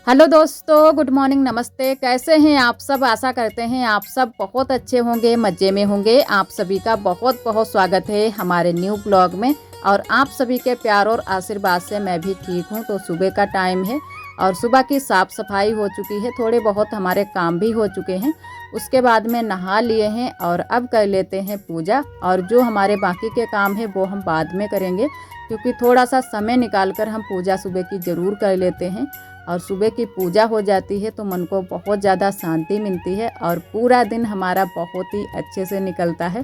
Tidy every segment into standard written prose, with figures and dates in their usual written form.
Hello दोस्तों, good morning, नमस्ते। कैसे हैं आप सब? आशा करते हैं आप सब बहुत अच्छे होंगे, मज़े में होंगे। आप सभी का बहुत बहुत स्वागत है हमारे न्यू ब्लॉग में। और आप सभी के प्यार और आशीर्वाद से मैं भी ठीक हूँ। तो सुबह का टाइम है और सुबह की साफ़ सफाई हो चुकी है, थोड़े बहुत हमारे काम भी हो चुके हैं। उसके बाद में नहा लिए हैं और अब कर लेते हैं पूजा। और जो हमारे बाकी के काम है वो हम बाद में करेंगे, क्योंकि थोड़ा सा समय निकाल कर हम पूजा सुबह की ज़रूर कर लेते हैं। और सुबह की पूजा हो जाती है तो मन को बहुत ज़्यादा शांति मिलती है और पूरा दिन हमारा बहुत ही अच्छे से निकलता है।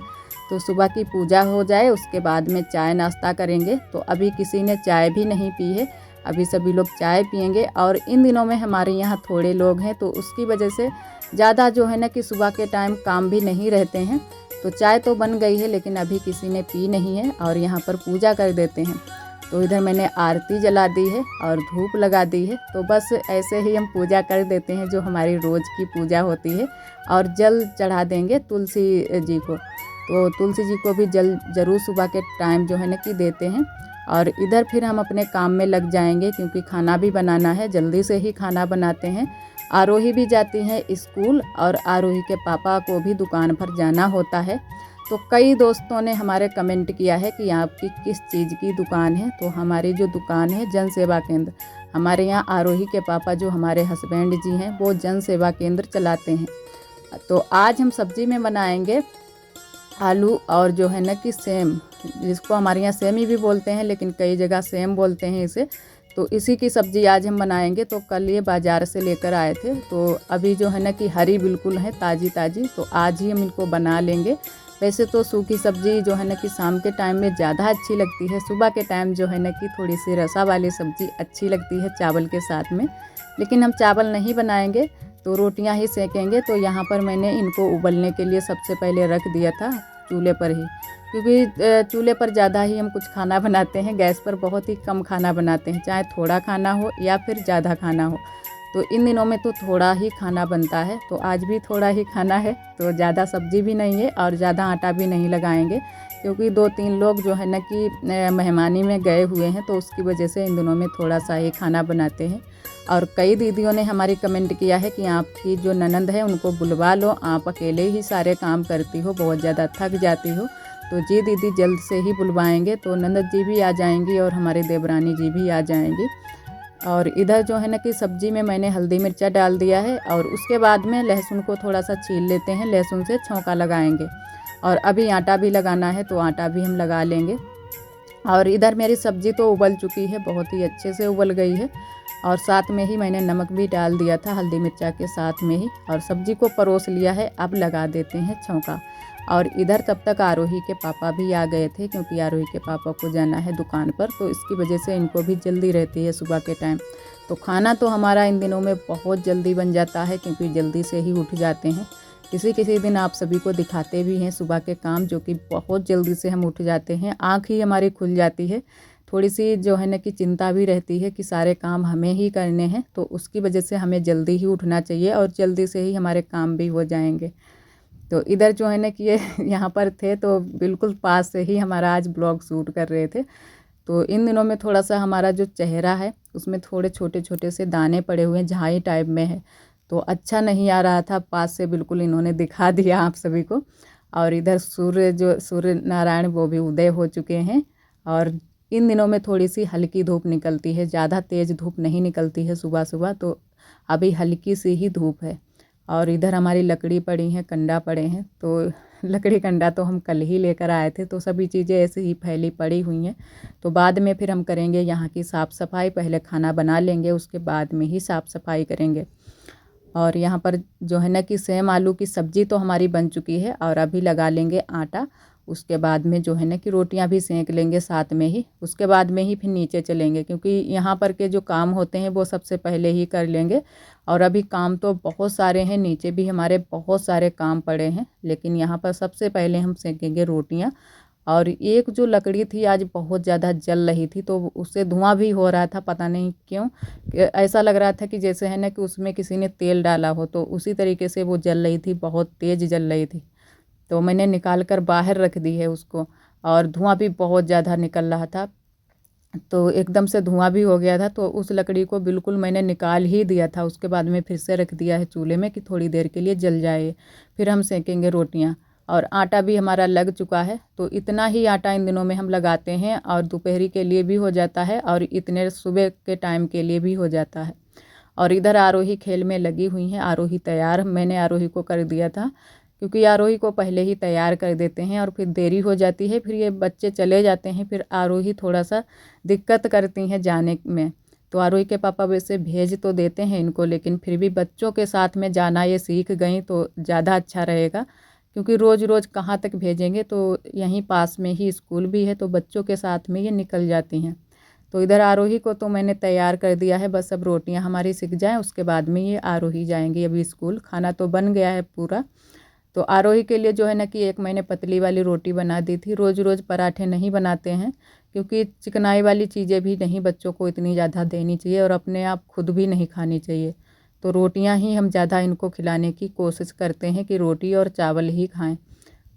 तो सुबह की पूजा हो जाए उसके बाद में चाय नाश्ता करेंगे। तो अभी किसी ने चाय भी नहीं पी है, अभी सभी लोग चाय पियेंगे। और इन दिनों में हमारे यहाँ थोड़े लोग हैं तो उसकी वजह से ज़्यादा जो है ना कि सुबह के टाइम काम भी नहीं रहते हैं। तो चाय तो बन गई है लेकिन अभी किसी ने पी नहीं है और यहाँ पर पूजा कर देते हैं। तो इधर मैंने आरती जला दी है और धूप लगा दी है। तो बस ऐसे ही हम पूजा कर देते हैं जो हमारी रोज़ की पूजा होती है। और जल चढ़ा देंगे तुलसी जी को। तो तुलसी जी को भी जल ज़रूर सुबह के टाइम जो है ना कि देते हैं। और इधर फिर हम अपने काम में लग जाएंगे, क्योंकि खाना भी बनाना है, जल्दी से ही खाना बनाते हैं। आरोही भी जाती हैं स्कूल और आरोही के पापा को भी दुकान पर जाना होता है। तो कई दोस्तों ने हमारे कमेंट किया है कि आपकी किस चीज़ की दुकान है। तो हमारी जो दुकान है जन सेवा केंद्र, हमारे यहाँ आरोही के पापा जो हमारे हस्बैंड जी हैं वो जन सेवा केंद्र चलाते हैं। तो आज हम सब्जी में बनाएंगे आलू और जो है ना कि सेम, जिसको हमारे यहाँ सेमी भी बोलते हैं लेकिन कई जगह सेम बोलते हैं इसे। तो इसी की सब्ज़ी आज हम बनाएंगे। तो कल ये बाज़ार से लेकर आए थे, तो अभी जो है ना कि हरी बिल्कुल है, ताज़ी ताज़ी। तो आज ही हम इनको बना लेंगे। वैसे तो सूखी सब्ज़ी जो है ना कि शाम के टाइम में ज़्यादा अच्छी लगती है, सुबह के टाइम जो है ना कि थोड़ी सी रसा वाली सब्ज़ी अच्छी लगती है चावल के साथ में। लेकिन हम चावल नहीं बनाएंगे, तो रोटियां ही सेकेंगे। तो यहाँ पर मैंने इनको उबलने के लिए सबसे पहले रख दिया था चूल्हे पर ही, क्योंकि चूल्हे पर ज़्यादा ही हम कुछ खाना बनाते हैं, गैस पर बहुत ही कम खाना बनाते हैं, चाहे थोड़ा खाना हो या फिर ज़्यादा खाना हो। तो इन दिनों में तो थोड़ा ही खाना बनता है, तो आज भी थोड़ा ही खाना है। तो ज़्यादा सब्ज़ी भी नहीं है और ज़्यादा आटा भी नहीं लगाएंगे, क्योंकि 2-3 लोग जो है ना कि मेहमानी में गए हुए हैं। तो उसकी वजह से इन दिनों में थोड़ा सा ही खाना बनाते हैं। और कई दीदियों ने हमारी कमेंट किया है कि आपकी जो ननंद है उनको बुलवा लो, आप अकेले ही सारे काम करती हो, बहुत ज़्यादा थक जाती हो। तो जी दीदी, जल्द से ही बुलवाएंगे। तो ननद जी भी आ जाएंगी और हमारी देवरानी जी भी आ जाएंगी। और इधर जो है ना कि सब्ज़ी में मैंने हल्दी मिर्चा डाल दिया है और उसके बाद में लहसुन को थोड़ा सा छील लेते हैं, लहसुन से छौंका लगाएंगे। और अभी आटा भी लगाना है तो आटा भी हम लगा लेंगे। और इधर मेरी सब्ज़ी तो उबल चुकी है, बहुत ही अच्छे से उबल गई है। और साथ में ही मैंने नमक भी डाल दिया था हल्दी मिर्चा के साथ में ही, और सब्ज़ी को परोस लिया है। अब लगा देते हैं छौंका। और इधर तब तक आरोही के पापा भी आ गए थे, क्योंकि आरोही के पापा को जाना है दुकान पर, तो इसकी वजह से इनको भी जल्दी रहती है सुबह के टाइम। तो खाना तो हमारा इन दिनों में बहुत जल्दी बन जाता है, क्योंकि जल्दी से ही उठ जाते हैं। किसी किसी दिन आप सभी को दिखाते भी हैं सुबह के काम, जो कि बहुत जल्दी से हम उठ जाते हैं, आँख ही हमारी खुल जाती है। थोड़ी सी जो है ना कि चिंता भी रहती है कि सारे काम हमें ही करने हैं, तो उसकी वजह से हमें जल्दी ही उठना चाहिए और जल्दी से ही हमारे काम भी हो जाएंगे। तो इधर जो है ना कि ये यहाँ पर थे तो बिल्कुल पास से ही हमारा आज ब्लॉग शूट कर रहे थे। तो इन दिनों में थोड़ा सा हमारा जो चेहरा है उसमें थोड़े छोटे छोटे से दाने पड़े हुए हैं, झाई टाइप में है। तो अच्छा नहीं आ रहा था, पास से बिल्कुल इन्होंने दिखा दिया आप सभी को। और इधर सूर्य नारायण वो भी उदय हो चुके हैं। और इन दिनों में थोड़ी सी हल्की धूप निकलती है, ज़्यादा तेज़ धूप नहीं निकलती है सुबह सुबह। तो अभी हल्की सी ही धूप है। और इधर हमारी लकड़ी पड़ी हैं, कंडा पड़े हैं। तो लकड़ी कंडा तो हम कल ही लेकर आए थे, तो सभी चीज़ें ऐसे ही फैली पड़ी हुई हैं। तो बाद में फिर हम करेंगे यहाँ की साफ़ सफाई, पहले खाना बना लेंगे उसके बाद में ही साफ़ सफाई करेंगे। और यहाँ पर जो है ना कि सेम आलू की सब्ज़ी तो हमारी बन चुकी है और अभी लगा लेंगे आटा। उसके बाद में जो है ना कि रोटियां भी सेंक लेंगे साथ में ही, उसके बाद में ही फिर नीचे चलेंगे, क्योंकि यहाँ पर के जो काम होते हैं वो सबसे पहले ही कर लेंगे। और अभी काम तो बहुत सारे हैं, नीचे भी हमारे बहुत सारे काम पड़े हैं, लेकिन यहाँ पर सबसे पहले हम सेंकेंगे रोटियाँ। और एक जो लकड़ी थी आज बहुत ज़्यादा जल रही थी, तो उससे धुआं भी हो रहा था, पता नहीं क्यों। ऐसा लग रहा था कि जैसे है ना कि उसमें किसी ने तेल डाला हो, तो उसी तरीके से वो जल रही थी, बहुत तेज़ जल रही थी। तो मैंने निकाल कर बाहर रख दी है उसको। और धुआं भी बहुत ज़्यादा निकल रहा था। तो एकदम से धुआं भी हो गया था, तो उस लकड़ी को बिल्कुल मैंने निकाल ही दिया था। उसके बाद में फिर से रख दिया है चूल्हे में कि थोड़ी देर के लिए जल जाए, फिर हम सेकेंगे रोटियां। और आटा भी हमारा लग चुका है, तो इतना ही आटा इन दिनों में हम लगाते हैं और दोपहरी के लिए भी हो जाता है और इतने सुबह के टाइम के लिए भी हो जाता है। और इधर आरोही खेल में लगी हुई हैं। आरोही तैयार मैंने आरोही को कर दिया था, क्योंकि आरोही को पहले ही तैयार कर देते हैं और फिर देरी हो जाती है, फिर ये बच्चे चले जाते हैं, फिर आरोही थोड़ा सा दिक्कत करती हैं जाने में। तो आरोही के पापा वैसे भेज तो देते हैं इनको, लेकिन फिर भी बच्चों के साथ में जाना ये सीख गई तो ज़्यादा अच्छा रहेगा, क्योंकि रोज़ रोज़ कहाँ तक भेजेंगे। तो यहीं पास में ही स्कूल भी है, तो बच्चों के साथ में ये निकल जाती हैं। तो इधर आरोही को तो मैंने तैयार कर दिया है, बस अब रोटियां हमारी सिक जाएं, उसके बाद में ये आरोही जाएंगी अभी स्कूल। खाना तो बन गया है पूरा। तो आरोही के लिए जो है ना कि एक मैंने पतली वाली रोटी बना दी थी। रोज़ रोज़ पराठे नहीं बनाते हैं, क्योंकि चिकनाई वाली चीज़ें भी नहीं बच्चों को इतनी ज़्यादा देनी चाहिए और अपने आप खुद भी नहीं खानी चाहिए। तो रोटियां ही हम ज़्यादा इनको खिलाने की कोशिश करते हैं कि रोटी और चावल ही खाएं।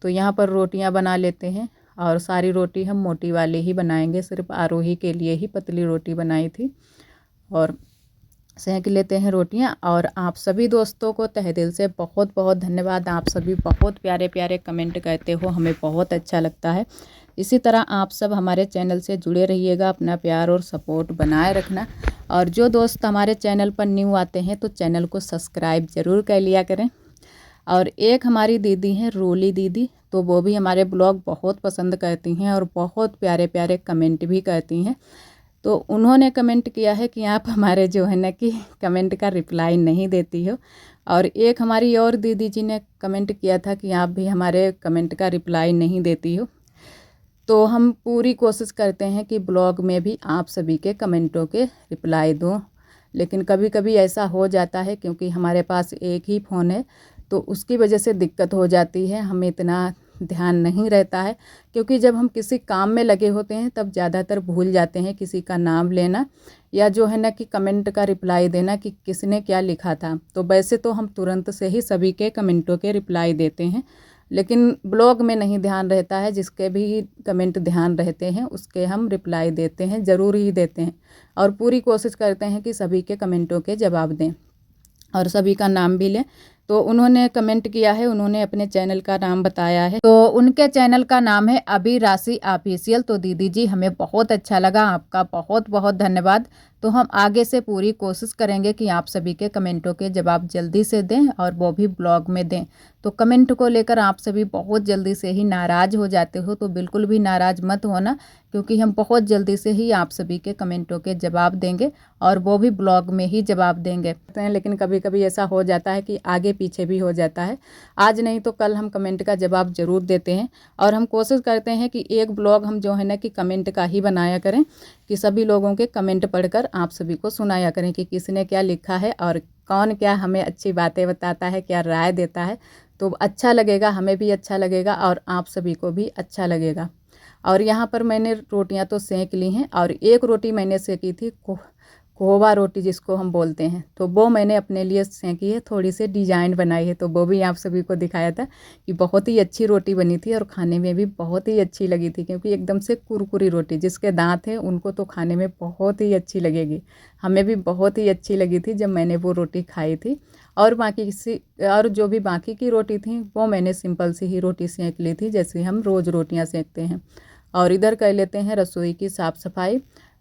तो यहाँ पर रोटियां बना लेते हैं, और सारी रोटी हम मोटी वाली ही बनाएंगे। सिर्फ आरोही के लिए ही पतली रोटी बनाई थी, और सेंक लेते हैं रोटियां। और आप सभी दोस्तों को तहे दिल से बहुत बहुत धन्यवाद। आप सभी बहुत प्यारे प्यारे कमेंट करते हो, हमें बहुत अच्छा लगता है। इसी तरह आप सब हमारे चैनल से जुड़े रहिएगा, अपना प्यार और सपोर्ट बनाए रखना। और जो दोस्त हमारे चैनल पर न्यू आते हैं तो चैनल को सब्सक्राइब ज़रूर कर लिया करें। और एक हमारी दीदी हैं रोली दीदी, तो वो भी हमारे ब्लॉग बहुत पसंद करती हैं और बहुत प्यारे प्यारे कमेंट भी करती हैं। तो उन्होंने कमेंट किया है कि आप हमारे जो है ना कि कमेंट का रिप्लाई नहीं देती हो। और एक हमारी और दीदी जी ने कमेंट किया था कि आप भी हमारे कमेंट का रिप्लाई नहीं देती हो। तो हम पूरी कोशिश करते हैं कि ब्लॉग में भी आप सभी के कमेंटों के रिप्लाई दूँ, लेकिन कभी कभी ऐसा हो जाता है क्योंकि हमारे पास एक ही फ़ोन है, तो उसकी वजह से दिक्कत हो जाती है। हमें इतना ध्यान नहीं रहता है, क्योंकि जब हम किसी काम में लगे होते हैं तब ज़्यादातर भूल जाते हैं किसी का नाम लेना, या जो है ना कि कमेंट का रिप्लाई देना कि किसने क्या लिखा था। तो वैसे तो हम तुरंत से ही सभी के कमेंटों के रिप्लाई देते हैं, लेकिन ब्लॉग में नहीं ध्यान रहता है। जिसके भी कमेंट ध्यान रहते हैं उसके हम रिप्लाई देते हैं, ज़रूर ही देते हैं, और पूरी कोशिश करते हैं कि सभी के कमेंटों के जवाब दें और सभी का नाम भी लें। तो उन्होंने कमेंट किया है, उन्होंने अपने चैनल का नाम बताया है, तो उनके चैनल का नाम है अभिराशि ऑफिशियल। तो दीदी जी हमें बहुत अच्छा लगा, आपका बहुत बहुत धन्यवाद। तो हम आगे से पूरी कोशिश करेंगे कि आप सभी के कमेंटों के जवाब जल्दी से दें, और वो भी ब्लॉग में दें। तो कमेंट को लेकर आप सभी बहुत जल्दी से ही नाराज़ हो जाते हो, तो बिल्कुल भी नाराज़ मत होना, क्योंकि हम बहुत जल्दी से ही आप सभी के कमेंटों के जवाब देंगे, और वो भी ब्लॉग में ही जवाब देंगे। लेकिन कभी कभी ऐसा हो जाता है कि आगे पीछे भी हो जाता है। आज नहीं तो कल हम कमेंट का जवाब ज़रूर देते हैं, और हम कोशिश करते हैं कि एक ब्लॉग हम जो है ना कि कमेंट का ही बनाया करें, कि सभी लोगों के कमेंट पढ़कर आप सभी को सुनाया करें कि किसने क्या लिखा है और कौन क्या हमें अच्छी बातें बताता है, क्या राय देता है। तो अच्छा लगेगा, हमें भी अच्छा लगेगा और आप सभी को भी अच्छा लगेगा। और यहाँ पर मैंने रोटियाँ तो सेंक ली हैं, और एक रोटी मैंने सेकी थी कोहवा रोटी जिसको हम बोलते हैं, तो वो मैंने अपने लिए सेंकी है, थोड़ी सी डिजाइन बनाई है। तो वो भी आप सभी को दिखाया था कि बहुत ही अच्छी रोटी बनी थी, और खाने में भी बहुत ही अच्छी लगी थी, क्योंकि एकदम से कुरकुरी रोटी, जिसके दांत हैं उनको तो खाने में बहुत ही अच्छी लगेगी। हमें भी बहुत ही अच्छी लगी थी जब मैंने वो रोटी खाई थी। और और जो भी बाकी की रोटी थी वो मैंने सिंपल सी ही रोटी सेंक ली थी, जैसे हम रोज़ रोटियाँ सेंकते हैं। और इधर कर लेते हैं रसोई की साफ़ सफाई।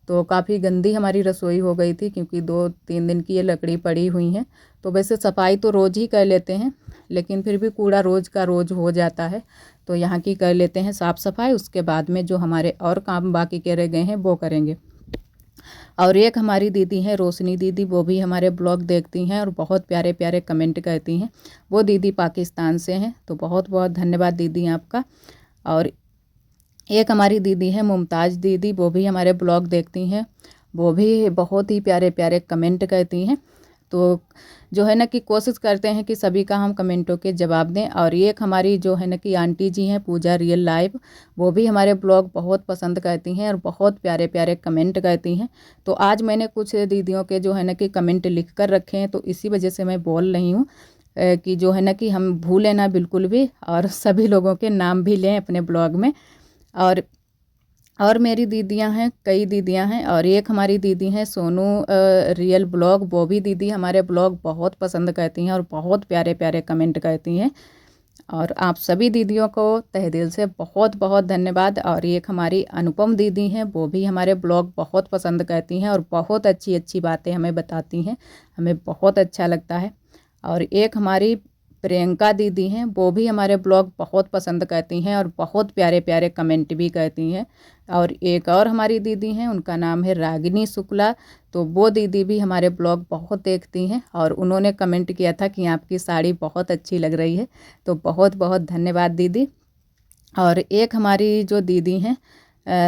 तो काफ़ी गंदी हमारी रसोई हो गई थी, क्योंकि 2-3 दिन की ये लकड़ी पड़ी हुई हैं। तो वैसे सफाई तो रोज़ ही कर लेते हैं, लेकिन फिर भी कूड़ा रोज़ का रोज़ हो जाता है, तो यहाँ की कर लेते हैं साफ़ सफाई। उसके बाद में जो हमारे और काम बाकी के रह गए हैं वो करेंगे। और एक हमारी दीदी हैं रोशनी दीदी, वो भी हमारे ब्लॉग देखती हैं और बहुत प्यारे प्यारे कमेंट करती हैं। वो दीदी पाकिस्तान से हैं, तो बहुत बहुत धन्यवाद दीदी आपका। और एक हमारी दीदी है मुमताज़ दीदी, वो भी हमारे ब्लॉग देखती हैं, वो भी बहुत ही प्यारे प्यारे कमेंट करती हैं। तो जो है ना कि कोशिश करते हैं कि सभी का हम कमेंटों के जवाब दें। और एक हमारी जो है ना कि आंटी जी हैं पूजा रियल लाइफ, वो भी हमारे ब्लॉग बहुत पसंद करती हैं और बहुत प्यारे प्यारे कमेंट करती हैं। तो आज मैंने कुछ दीदियों के जो है ना कि कमेंट लिख कर रखे हैं, तो इसी वजह से मैं बोल रही हूँ कि जो है ना कि हम भूलें ना बिल्कुल भी, और सभी लोगों के नाम भी लें अपने ब्लॉग में। और और मेरी दीदियां हैं, कई दीदियां हैं, और एक हमारी दीदी हैं सोनू रियल ब्लॉग। वो भी दीदी हमारे ब्लॉग बहुत पसंद करती हैं और बहुत प्यारे प्यारे कमेंट करती हैं। और आप सभी दीदियों को तहे दिल से बहुत बहुत धन्यवाद। और एक हमारी अनुपम दीदी हैं, वो भी हमारे ब्लॉग बहुत पसंद करती हैं और बहुत अच्छी अच्छी बातें हमें बताती हैं, हमें बहुत अच्छा लगता है। और एक हमारी प्रियंका दीदी हैं, वो भी हमारे ब्लॉग बहुत पसंद करती हैं और बहुत प्यारे प्यारे कमेंट भी करती हैं। और एक और हमारी दीदी हैं, उनका नाम है रागिनी शुक्ला। तो वो दीदी भी हमारे ब्लॉग बहुत देखती हैं और उन्होंने कमेंट किया था कि आपकी साड़ी बहुत अच्छी लग रही है। तो बहुत बहुत धन्यवाद दीदी। और एक हमारी जो दीदी हैं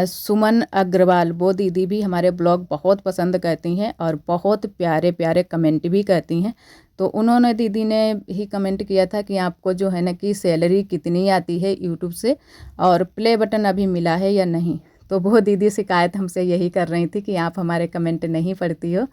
सुमन अग्रवाल, वो दीदी भी हमारे ब्लॉग बहुत पसंद करती हैं और बहुत प्यारे प्यारे कमेंट भी करती हैं। तो उन्होंने दीदी ने ही कमेंट किया था कि आपको जो है ना कि सैलरी कितनी आती है यूट्यूब से और प्ले बटन अभी मिला है या नहीं। तो वो दीदी शिकायत हमसे यही कर रही थी कि आप हमारे कमेंट नहीं पढ़ती हो।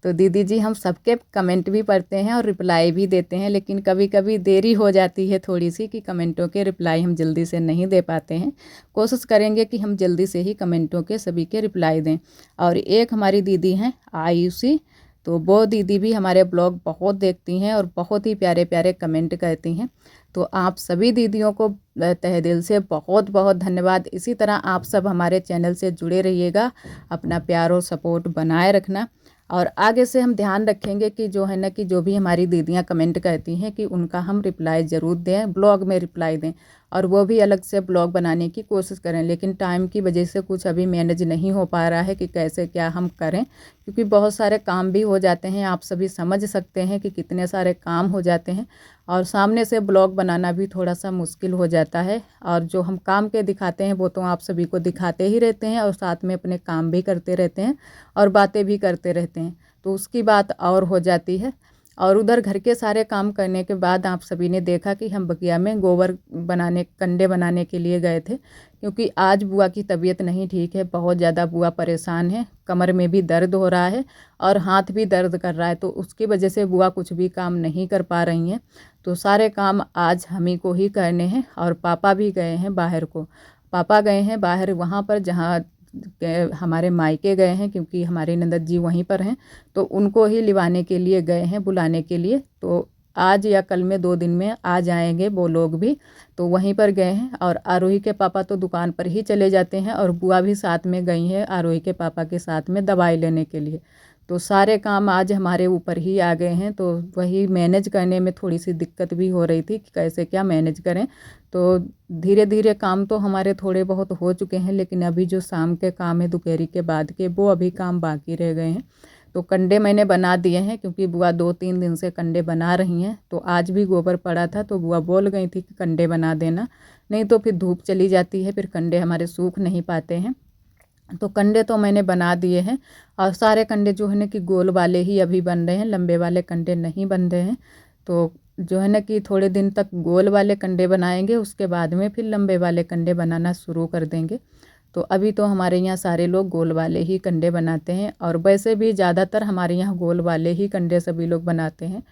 तो दीदी जी, हम सबके कमेंट भी पढ़ते हैं और रिप्लाई भी देते हैं, लेकिन कभी कभी देरी हो जाती है थोड़ी सी कि कमेंटों के रिप्लाई हम जल्दी से नहीं दे पाते हैं। कोशिश करेंगे कि हम जल्दी से ही कमेंटों के सभी के रिप्लाई दें। और एक हमारी दीदी हैं आयुषी, तो वो दीदी भी हमारे ब्लॉग बहुत देखती हैं और बहुत ही प्यारे प्यारे कमेंट करती हैं। तो आप सभी दीदियों को तहे दिल से बहुत बहुत धन्यवाद। इसी तरह आप सब हमारे चैनल से जुड़े रहिएगा, अपना प्यार और सपोर्ट बनाए रखना। और आगे से हम ध्यान रखेंगे कि जो है ना कि जो भी हमारी दीदियां कमेंट करती हैं कि उनका हम रिप्लाई ज़रूर दें, ब्लॉग में रिप्लाई दें। और वो भी अलग से ब्लॉग बनाने की कोशिश करें, लेकिन टाइम की वजह से कुछ अभी मैनेज नहीं हो पा रहा है कि कैसे क्या हम करें, क्योंकि बहुत सारे काम भी हो जाते हैं। आप सभी समझ सकते हैं कि कितने सारे काम हो जाते हैं और सामने से ब्लॉग बनाना भी थोड़ा सा मुश्किल हो जाता है। और जो हम काम के दिखाते हैं वो तो आप सभी को दिखाते ही रहते हैं और साथ में अपने काम भी करते रहते हैं और बातें भी करते रहते हैं, तो उसकी बात और हो जाती है। और उधर घर के सारे काम करने के बाद आप सभी ने देखा कि हम बगिया में गोबर बनाने, कंडे बनाने के लिए गए थे, क्योंकि आज बुआ की तबीयत नहीं ठीक है, बहुत ज़्यादा बुआ परेशान है, कमर में भी दर्द हो रहा है और हाथ भी दर्द कर रहा है। तो उसकी वजह से बुआ कुछ भी काम नहीं कर पा रही हैं। तो सारे काम आज हम ही को ही करने हैं। और पापा भी गए हैं बाहर को, पापा गए हैं बाहर वहाँ पर जहाँ हमारे मायके गए हैं, क्योंकि हमारे नंदद जी वहीं पर हैं, तो उनको ही लिवाने के लिए गए हैं, बुलाने के लिए। तो आज या कल में 2 दिन में आ जाएंगे वो लोग भी, तो वहीं पर गए हैं। और आरोही के पापा तो दुकान पर ही चले जाते हैं और बुआ भी साथ में गई हैं आरोही के पापा के साथ में दवाई लेने के लिए। तो सारे काम आज हमारे ऊपर ही आ गए हैं, तो वही मैनेज करने में थोड़ी सी दिक्कत भी हो रही थी कि कैसे क्या मैनेज करें। तो धीरे धीरे काम तो हमारे थोड़े बहुत हो चुके हैं, लेकिन अभी जो शाम के काम है दोपहरी के बाद के, वो अभी काम बाकी रह गए हैं। तो कंडे मैंने बना दिए हैं, क्योंकि बुआ 2-3 दिन से कंडे बना रही हैं। तो आज भी गोबर पड़ा था तो बुआ बोल गई थी कि कंडे बना देना, नहीं तो फिर धूप चली जाती है, फिर कंडे हमारे सूख नहीं पाते हैं। तो कंडे तो मैंने बना दिए हैं और सारे कंडे जो है ना कि गोल वाले ही अभी बन रहे हैं, लंबे वाले कंडे नहीं बन रहे हैं। तो जो है ना कि थोड़े दिन तक गोल वाले कंडे बनाएंगे, उसके बाद में फिर लंबे वाले कंडे बनाना शुरू कर देंगे। तो अभी तो हमारे यहाँ सारे लोग गोल वाले ही कंडे बनाते हैं, और वैसे भी ज़्यादातर हमारे यहाँ गोल वाले ही कंडे सभी लोग बनाते हैं।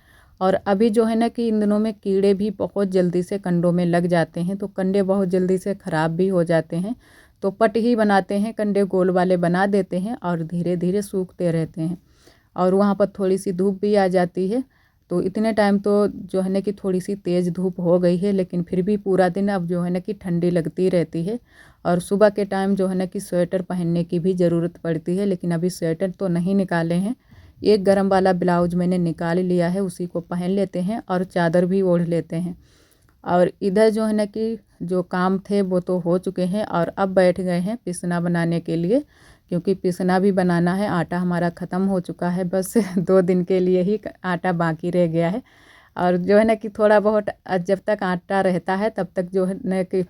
और अभी जो है ना कि इन दिनों में कीड़े भी बहुत जल्दी से कंडों में लग जाते हैं, तो कंडे बहुत जल्दी से ख़राब भी हो जाते हैं। तो पट ही बनाते हैं, कंडे गोल वाले बना देते हैं और धीरे धीरे सूखते रहते हैं। और वहाँ पर थोड़ी सी धूप भी आ जाती है। तो इतने टाइम तो जो है ना कि थोड़ी सी तेज़ धूप हो गई है, लेकिन फिर भी पूरा दिन अब जो है ना कि ठंडी लगती रहती है। और सुबह के टाइम जो है ना कि स्वेटर पहनने की भी ज़रूरत पड़ती है, लेकिन अभी स्वेटर तो नहीं निकाले हैं। एक गरम वाला ब्लाउज मैंने निकाल लिया है, उसी को पहन लेते हैं और चादर भी ओढ़ लेते हैं। और इधर जो है ना कि जो काम थे वो तो हो चुके हैं और अब बैठ गए हैं पिसना बनाने के लिए, क्योंकि पिसना भी बनाना है। आटा हमारा ख़त्म हो चुका है, बस 2 दिन के लिए ही आटा बाकी रह गया है। और जो है ना कि थोड़ा बहुत जब तक आटा रहता है तब तक जो है ना कि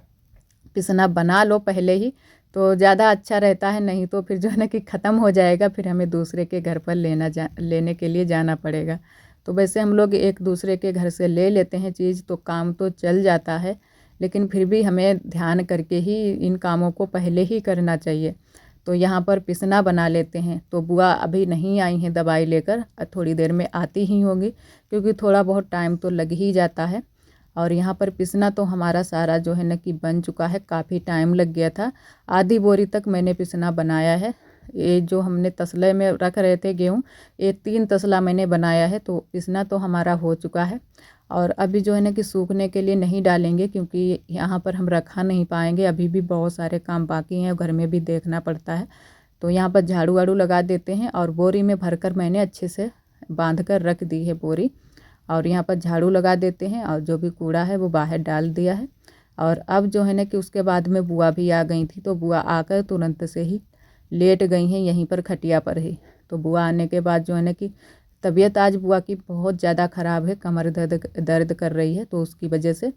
पिसना बना लो पहले ही, तो ज़्यादा अच्छा रहता है। नहीं तो फिर जो है ना कि ख़त्म हो जाएगा, फिर हमें दूसरे के घर पर लेने के लिए जाना पड़ेगा। तो वैसे हम लोग एक दूसरे के घर से ले लेते हैं चीज़, तो काम तो चल जाता है, लेकिन फिर भी हमें ध्यान करके ही इन कामों को पहले ही करना चाहिए। तो यहाँ पर पिसना बना लेते हैं। तो बुआ अभी नहीं आई हैं दवाई लेकर, थोड़ी देर में आती ही होंगी, क्योंकि थोड़ा बहुत टाइम तो लग ही जाता है। और यहाँ पर पिसना तो हमारा सारा जो है ना कि बन चुका है, काफ़ी टाइम लग गया था, आधी बोरी तक मैंने पिसना बनाया है। ये जो हमने तसले में रख रहे थे गेहूँ, ये 3 तसला मैंने बनाया है, तो पिसना तो हमारा हो चुका है। और अभी जो है ना कि सूखने के लिए नहीं डालेंगे, क्योंकि यहाँ पर हम रखा नहीं पाएंगे, अभी भी बहुत सारे काम बाकी हैं, घर में भी देखना पड़ता है। तो यहाँ पर झाड़ू वाड़ू लगा देते हैं और बोरी में भरकर मैंने अच्छे से बांध कर रख दी है बोरी। और यहाँ पर झाड़ू लगा देते हैं और जो भी कूड़ा है वो बाहर डाल दिया है। और अब जो है ना कि उसके बाद में बुआ भी आ गई थी, तो बुआ आकर तुरंत से ही लेट गई हैं यहीं पर खटिया पर ही। तो बुआ आने के बाद जो है ना कि तबीयत आज बुआ की बहुत ज़्यादा ख़राब है, कमर दर्द कर रही है, तो उसकी वजह से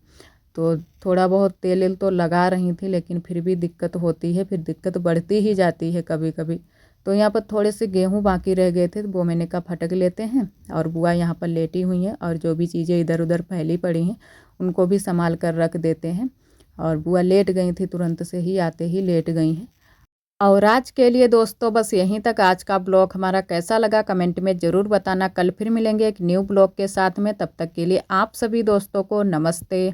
तो थोड़ा बहुत तेल तो लगा रही थी, लेकिन फिर भी दिक्कत होती है, फिर दिक्कत बढ़ती ही जाती है कभी कभी। तो यहाँ पर थोड़े से गेहूँ बाकी रह गए थे, तो वो मैंने कहा फटक लेते हैं। और बुआ यहाँ पर लेटी हुई हैं और जो भी चीज़ें इधर उधर फैली पड़ी हैं उनको भी संभाल कर रख देते हैं। और बुआ लेट गई थी, तुरंत से ही आते ही लेट गई हैं। और आज के लिए दोस्तों बस यहीं तक। आज का ब्लॉग हमारा कैसा लगा कमेंट में ज़रूर बताना। कल फिर मिलेंगे एक न्यू ब्लॉग के साथ में, तब तक के लिए आप सभी दोस्तों को नमस्ते।